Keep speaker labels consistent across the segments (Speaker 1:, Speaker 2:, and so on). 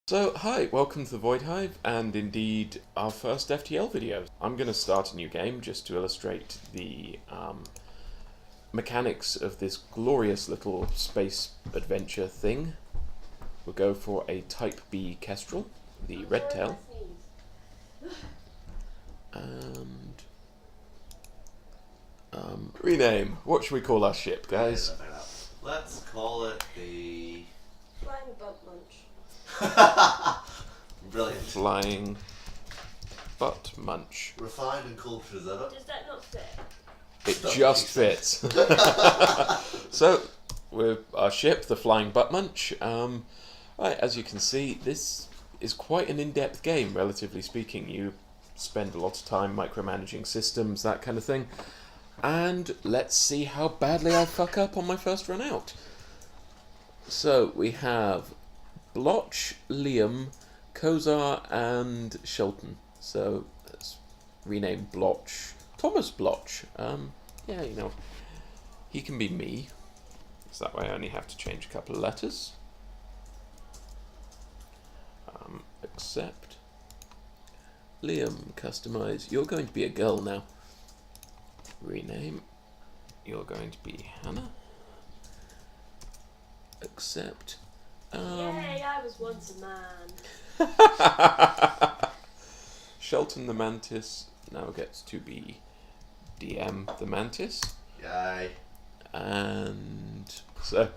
Speaker 1: So, hi, welcome to the VoidHive, and indeed our first FTL video. I'm going to start a new game just to illustrate the mechanics of this glorious little space adventure thing. We'll go for a Type B Kestrel, the red tail, and rename. What should we call our ship, guys?
Speaker 2: Let's call it the
Speaker 3: Flying Bug Munch.
Speaker 2: Brilliant.
Speaker 1: Flying Butt Munch.
Speaker 2: Refined and cultured, is that it?
Speaker 3: Does that not fit?
Speaker 1: It just fits. So, with our ship, the Flying Butt Munch, right, as you can see, this is quite an in-depth game, relatively speaking. You spend a lot of time micromanaging systems, that kind of thing. And let's see how badly I fuck up on my first run out. So, we have Blotch, Liam, Kozar, and Shelton. So let's rename Blotch Thomas Blotch. Yeah, you know, he can be me. So that way I only have to change a couple of letters. Accept. Liam, customize. You're going to be a girl now. Rename. You're going to be Hannah. Accept.
Speaker 3: Yay, I was once a man.
Speaker 1: Shelton the Mantis now gets to be DM the Mantis.
Speaker 2: Yay.
Speaker 1: And so,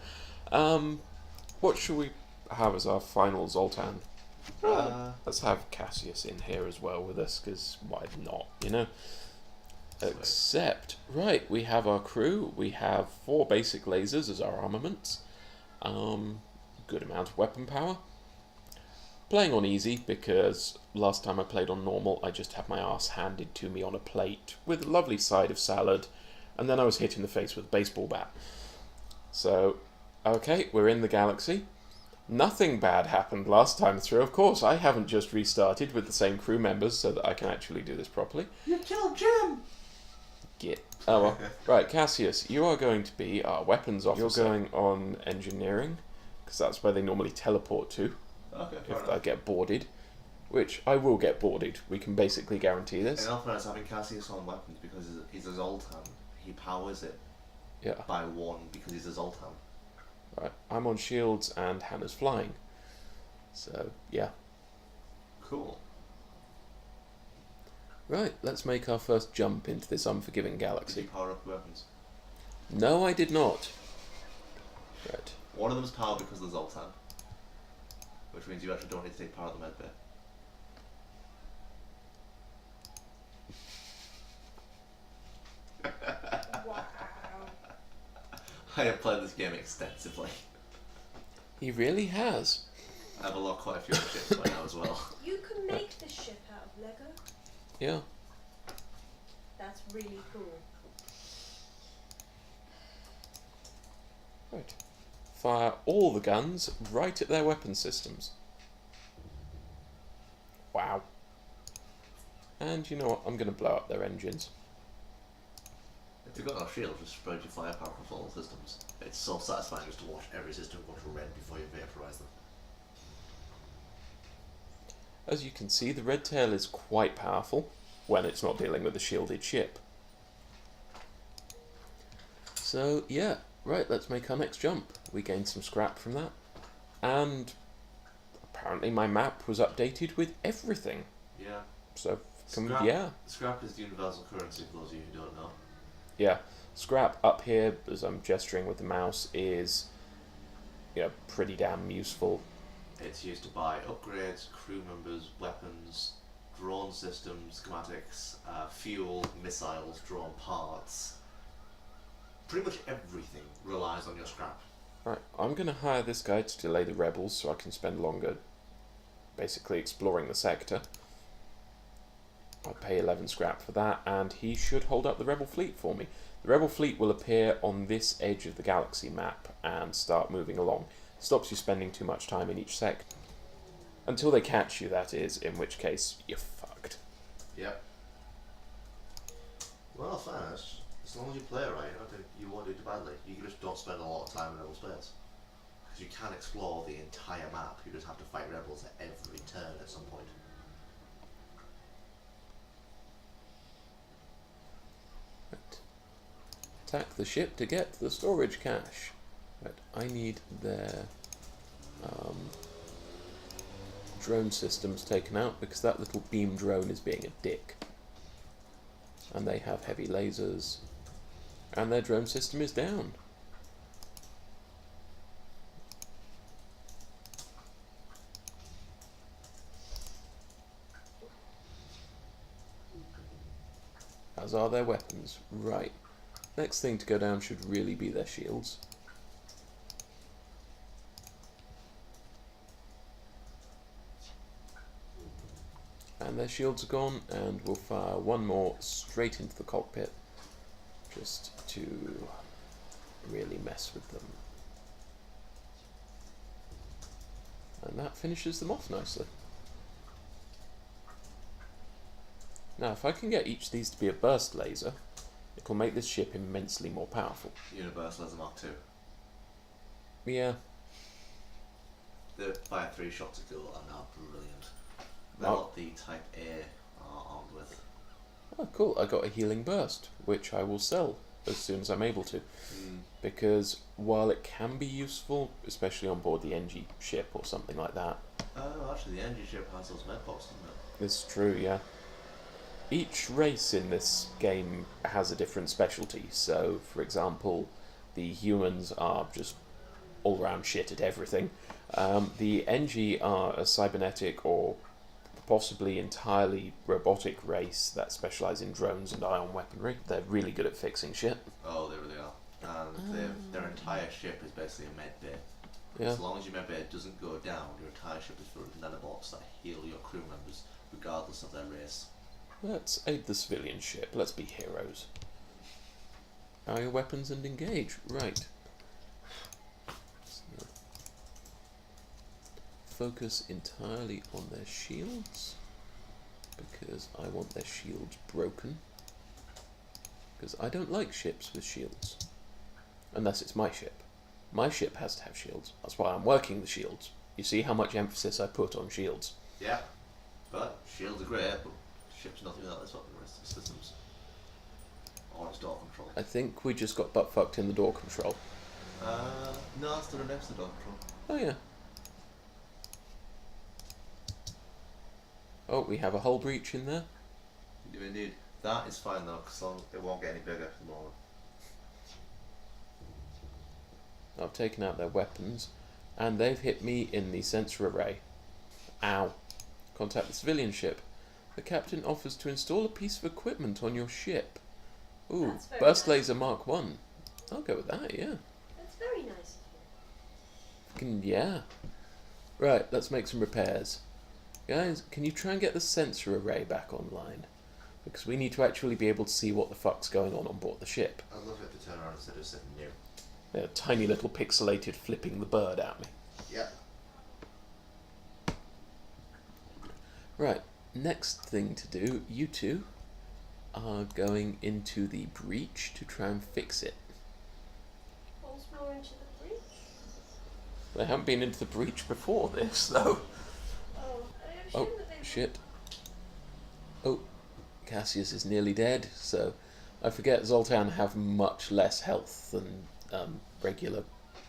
Speaker 1: what should we have as our final Zoltan? Let's have Cassius in here as well with us, because why not, you know? Except, right, we have our crew, we have 4 basic lasers as our armaments. Good amount of weapon power. Playing on easy because last time I played on normal I just had my ass handed to me on a plate with a lovely side of salad, and then I was hit in the face with a baseball bat. So, okay, we're in the galaxy. Nothing bad happened last time through. Of course, I haven't just restarted with the same crew members so that I can actually do this properly.
Speaker 2: You killed Jim!
Speaker 1: Oh well. Right, Cassius, you are going to be our weapons officer. You're going on engineering, because that's where they normally teleport to.
Speaker 2: Okay,
Speaker 1: if I get boarded, which I will get boarded. We can basically guarantee this.
Speaker 2: In all fairness, having Cassius on weapons because he's a Zoltan, he powers it by 1 because he's a Zoltan.
Speaker 1: Right, I'm on shields and Hannah's flying. So, yeah.
Speaker 2: Cool.
Speaker 1: Right, let's make our first jump into this unforgiving
Speaker 2: Did
Speaker 1: galaxy.
Speaker 2: you power up weapons?
Speaker 1: No, I did not. Right.
Speaker 2: One of them's powered because of the Zoltan, which means you actually don't need to take part of the med bay.
Speaker 3: Wow.
Speaker 2: I have played this game extensively.
Speaker 1: He really has.
Speaker 2: I have unlocked quite a few other ships by now as well.
Speaker 3: You can make this ship out of Lego.
Speaker 1: Yeah.
Speaker 3: That's really cool.
Speaker 1: Right. Fire all the guns right at their weapon systems. Wow. And you know what? I'm going to blow up their engines.
Speaker 2: If you've got no shield, just spread your firepower across all the systems. It's so satisfying just to watch every system go to red before you vaporize them.
Speaker 1: As you can see, the red tail is quite powerful when it's not dealing with a shielded ship. So, yeah. Right, let's make our next jump. We gained some scrap from that. And apparently my map was updated with everything.
Speaker 2: Yeah.
Speaker 1: So,
Speaker 2: Scrap is the universal currency for those of you who don't know.
Speaker 1: Yeah. Scrap up here, as I'm gesturing with the mouse, is, you know, pretty damn useful.
Speaker 2: It's used to buy upgrades, crew members, weapons, drone systems, schematics, fuel, missiles, drone parts. Pretty much everything relies on your scrap.
Speaker 1: Right, I'm going to hire this guy to delay the rebels so I can spend longer basically exploring the sector. I'll pay 11 scrap for that, and he should hold up the rebel fleet for me. The rebel fleet will appear on this edge of the galaxy map and start moving along. Stops you spending too much time in each sector. Until they catch you, that is, in which case you're fucked.
Speaker 2: Yep. Well, fairness. As long as you play it right, I don't think you won't do too badly. You just don't spend a lot of time in rebel space. Because you can explore the entire map, you just have to fight rebels at
Speaker 1: attack the ship to get the storage cache. Right, I need their drone systems taken out because that little beam drone is being a dick. And they have heavy lasers. And their drone system is down. As are their weapons. Right. Next thing to go down should really be their shields. And their shields are gone, and we'll fire one more straight into the cockpit just to really mess with them. And that finishes them off nicely. Now, if I can get each of these to be a burst laser, it will make this ship immensely more powerful.
Speaker 2: Universal Laser Mark II.
Speaker 1: Yeah.
Speaker 2: The Fire 3 shots are cool and are brilliant. They're what the Type A are armed with.
Speaker 1: Oh, cool. I got a healing burst, which I will sell as soon as I'm able to. Because while it can be useful, especially on board the NG ship or something like that.
Speaker 2: Oh, actually the NG ship has those med boxes, doesn't it?
Speaker 1: It's true, yeah. Each race in this game has a different specialty. So, for example, the humans are just all-round shit at everything. The NG are a cybernetic or possibly entirely robotic race that specialise in drones and ion weaponry. They're really good at fixing shit.
Speaker 2: Oh, they really are. And their entire ship is basically a med bay.
Speaker 1: Yeah.
Speaker 2: As long as your med bay doesn't go down, your entire ship is full of nanobots that heal your crew members, regardless of their race.
Speaker 1: Let's aid the civilian ship. Let's be heroes. Fire your weapons and engage. Right. So, focus entirely on their shields, because I want their shields broken. Because I don't like ships with shields. Unless it's my ship. My ship has to have shields. That's why I'm working the shields. You see how much emphasis I put on shields.
Speaker 2: Yeah. But shields are great, but ship's nothing without this weapon systems. Or its door control.
Speaker 1: I think we just got butt fucked in the door control.
Speaker 2: No, it's still next to door control.
Speaker 1: Oh yeah. Oh, we have a hull breach in there.
Speaker 2: You do indeed. That is fine though, because it won't get any bigger at the moment.
Speaker 1: I've taken out their weapons, and they've hit me in the sensor array. Ow. Contact the civilian ship. The captain offers to install a piece of equipment on your ship. Ooh,
Speaker 3: That's very
Speaker 1: burst
Speaker 3: nice.
Speaker 1: laser Mark 1. I'll go with that, yeah.
Speaker 3: That's very nice of you.
Speaker 1: Yeah. Right, let's make some repairs. Guys, can you try and get the sensor array back online? Because we need to actually be able to see what the fuck's going on board the ship.
Speaker 2: I'd love it to turn around instead of sitting new.
Speaker 1: They're tiny little pixelated flipping the bird at me.
Speaker 2: Yeah.
Speaker 1: Right, next thing to do, you two are going into the breach to try and fix it.
Speaker 3: Once more into the breach.
Speaker 1: They haven't been into the breach before this, though.
Speaker 3: Oh, I assume
Speaker 1: Oh,
Speaker 3: that they
Speaker 1: shit. Oh, Cassius is nearly dead, so I forget Zoltan have much less health than regular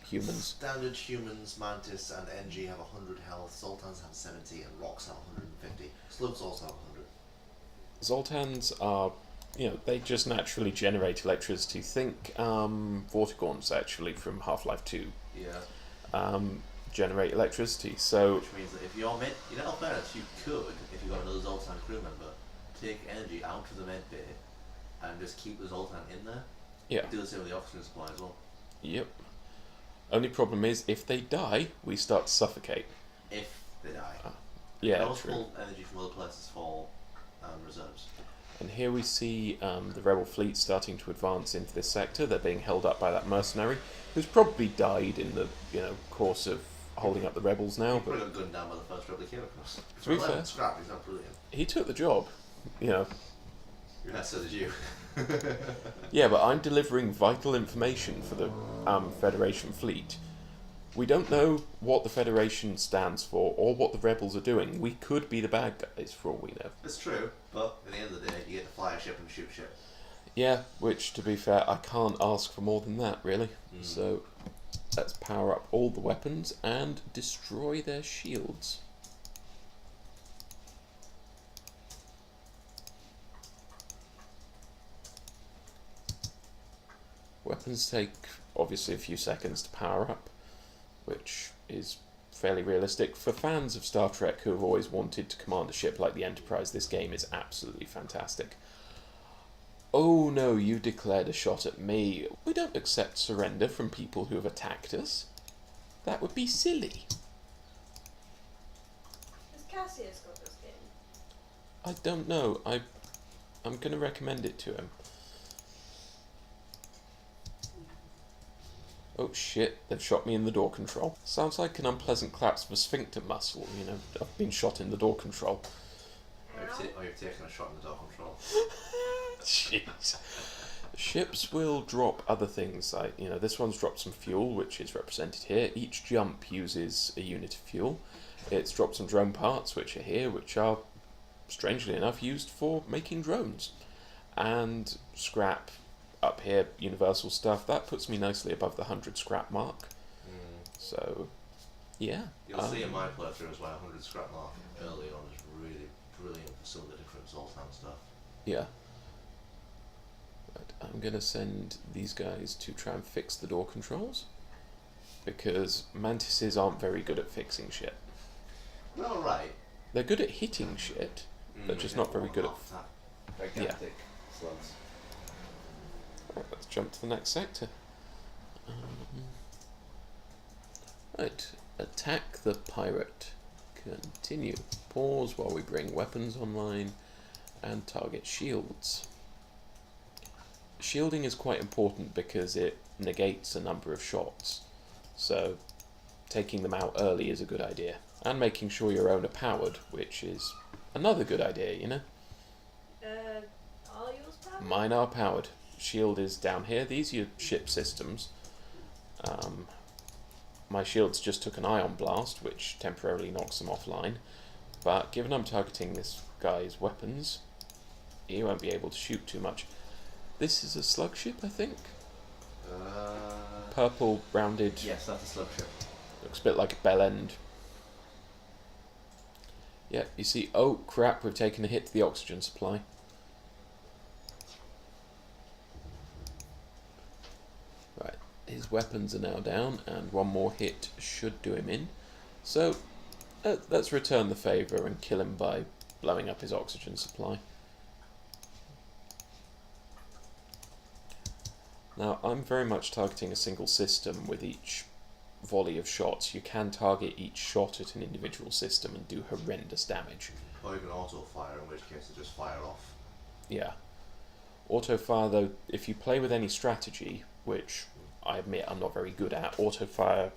Speaker 1: humans.
Speaker 2: Standard humans, Mantis and NG have 100 health, Sultans have 70, and Rocks have 150. Slugs also have 100.
Speaker 1: Zoltans are, they just naturally generate electricity. Think Vortigaunt's actually from Half-Life 2
Speaker 2: Yeah.
Speaker 1: generate electricity, so...
Speaker 2: Which means that if you're in all fairness, you could, if you've got another Zoltan crew member, take energy out of the med bay and just keep the Zoltan in there.
Speaker 1: Yeah.
Speaker 2: Do the same with the oxygen supply as well.
Speaker 1: Yep. Only problem is, if they die, we start to suffocate.
Speaker 2: If they die.
Speaker 1: Yeah,
Speaker 2: They also
Speaker 1: true.
Speaker 2: pull energy from other places for reserves.
Speaker 1: And here we see the rebel fleet starting to advance into this sector. They're being held up by that mercenary, who's probably died in the course of holding up the rebels now.
Speaker 2: Probably
Speaker 1: But
Speaker 2: got gunned down by the first rebel he came across.
Speaker 1: To be fair.
Speaker 2: Scrap, he's not brilliant.
Speaker 1: he took the job.
Speaker 2: Yeah, so did you.
Speaker 1: Yeah, but I'm delivering vital information for the Federation fleet. We don't know what the Federation stands for or what the rebels are doing. We could be the bad guys for all we know.
Speaker 2: It's true, but at the end of the day, you get to fly a ship and shoot ship.
Speaker 1: Yeah, which, to be fair, I can't ask for more than that, really. So, let's power up all the weapons and destroy their shields. Weapons take, obviously, a few seconds to power up, which is fairly realistic. For fans of Star Trek who have always wanted to command a ship like the Enterprise, this game is absolutely fantastic. Oh no, you declared a shot at me. We don't accept surrender from people who have attacked us. That would be silly.
Speaker 3: Has Cassius got this game?
Speaker 1: I don't know. I'm going to recommend it to him. Oh shit, they've shot me in the door control. Sounds like an unpleasant collapse of a sphincter muscle, you know. I've been shot in the door control.
Speaker 2: You've taken a shot in the door control.
Speaker 1: Jeez. Ships will drop other things, like, you know, this one's dropped some fuel, which is represented here. Each jump uses a unit of fuel. It's dropped some drone parts, which are here, which are, strangely enough, used for making drones. And scrap up here, universal stuff. That puts me nicely above the 100 scrap mark. So, yeah.
Speaker 2: You'll see in my playthrough as well, 100 scrap mark early on is really brilliant for some of the different Zoltan stuff.
Speaker 1: Yeah. Right, I'm going to send these guys to try and fix the door controls, because mantises aren't very good at fixing shit.
Speaker 2: Well, right.
Speaker 1: They're good at hitting shit, they're just not very good at...
Speaker 2: Gigantic slugs.
Speaker 1: Right, let's jump to the next sector. Right, attack the pirate. Continue. Pause while we bring weapons online and target shields. Shielding is quite important because it negates a number of shots, so taking them out early is a good idea. And making sure your own are powered, which is another good idea, you know?
Speaker 3: Are yours powered?
Speaker 1: Mine are powered. Shield is down here. These are your ship systems. My shields just took an ion blast, which temporarily knocks them offline. But given I'm targeting this guy's weapons, he won't be able to shoot too much. This is a slug ship, I think? Purple, rounded.
Speaker 2: Yes, that's a slug ship.
Speaker 1: Looks a bit like a bell end. Yeah, you see, oh crap, we've taken a hit to the oxygen supply. Right, his weapons are now down, and one more hit should do him in. So, let's return the favour and kill him by blowing up his oxygen supply. Now, I'm very much targeting a single system with each volley of shots. You can target each shot at an individual system and do horrendous damage.
Speaker 2: Or you can auto-fire, in which case they just fire off.
Speaker 1: Yeah. Auto-fire, though, if you play with any strategy, which I admit I'm not very good at, auto-fire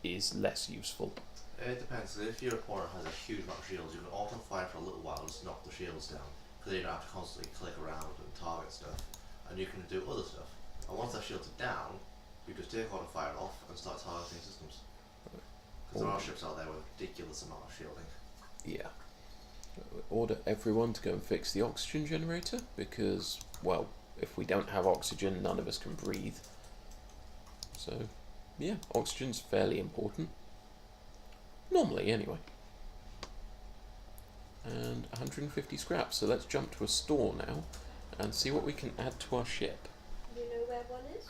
Speaker 1: is less useful.
Speaker 2: It depends. If your opponent has a huge amount of shields, you can auto-fire for a little while and just knock the shields down, because you don't have to constantly click around and target stuff. And you can do other stuff. And once that shields are down, you just take auto-fire off and start targeting systems. Because there are ships out there with a ridiculous amount of shielding.
Speaker 1: Yeah. Order everyone to go and fix the oxygen generator, because, well, if we don't have oxygen, none of us can breathe. So, yeah, oxygen's fairly important. Normally, anyway. And 150 scraps, so let's jump to a store now and see what we can add to our ship.
Speaker 3: Do you know where one is?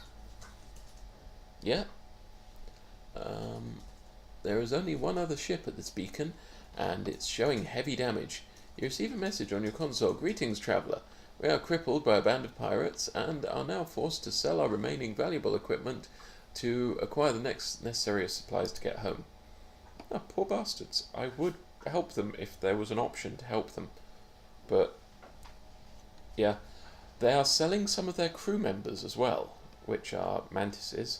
Speaker 1: Yeah. There is only one other ship at this beacon, and it's showing heavy damage. You receive a message on your console. Greetings, traveller. We are crippled by a band of pirates and are now forced to sell our remaining valuable equipment to acquire the next necessary supplies to get home. Ah, poor bastards. I would help them if there was an option to help them. But, yeah. They are selling some of their crew members as well, which are mantises.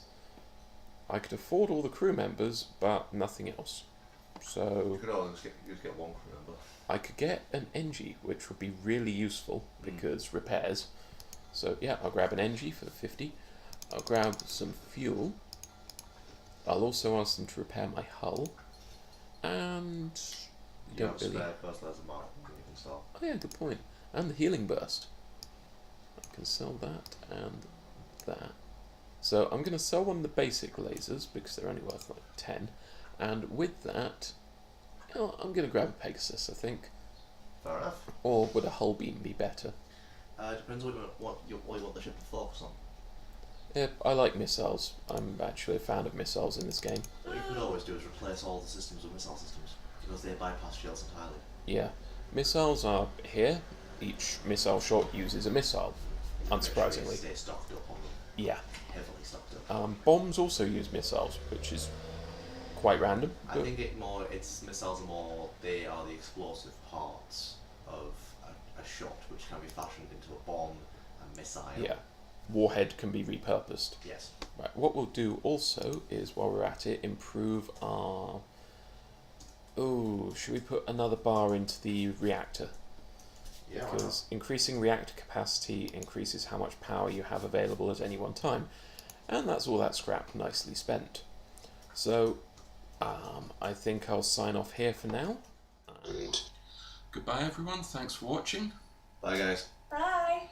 Speaker 1: I could afford all the crew members, but nothing else. So
Speaker 2: You could always get one crew member.
Speaker 1: I could get an NG, which would be really useful because repairs. So yeah, I'll grab an NG for 50. I'll grab some fuel. I'll also ask them to repair my hull. And
Speaker 2: You have a spare first laser mark that you can start.
Speaker 1: Oh yeah, good point. And the healing burst. I can sell that and that. So I'm going to sell one of the basic lasers because they're only worth like 10. And with that, you know, I'm going to grab a Pegasus, I think.
Speaker 2: Fair enough.
Speaker 1: Or would a hull beam be better?
Speaker 2: Depends what you want the ship to focus on.
Speaker 1: Yeah, I like missiles. I'm actually a fan of missiles in this game.
Speaker 2: What you could always do is replace all the systems with missile systems, because they bypass shields entirely.
Speaker 1: Yeah. Missiles are here. Each missile shot uses a missile, unsurprisingly.
Speaker 2: Make sure you stay stocked up on them.
Speaker 1: Yeah.
Speaker 2: Heavily stocked up.
Speaker 1: Bombs also use missiles, which is quite random.
Speaker 2: I think its missiles are more, they are the explosive parts of a shot, which can be fashioned into a bomb, a missile.
Speaker 1: Yeah. Warhead can be repurposed.
Speaker 2: Yes.
Speaker 1: Right. What we'll do also is, while we're at it, improve our... Oh, should we put another bar into the reactor?
Speaker 2: Yeah,
Speaker 1: Because increasing reactor capacity increases how much power you have available at any one time. And that's all that scrap nicely spent. So, I think I'll sign off here for now. And goodbye everyone, thanks for watching.
Speaker 2: Bye guys.
Speaker 3: Bye.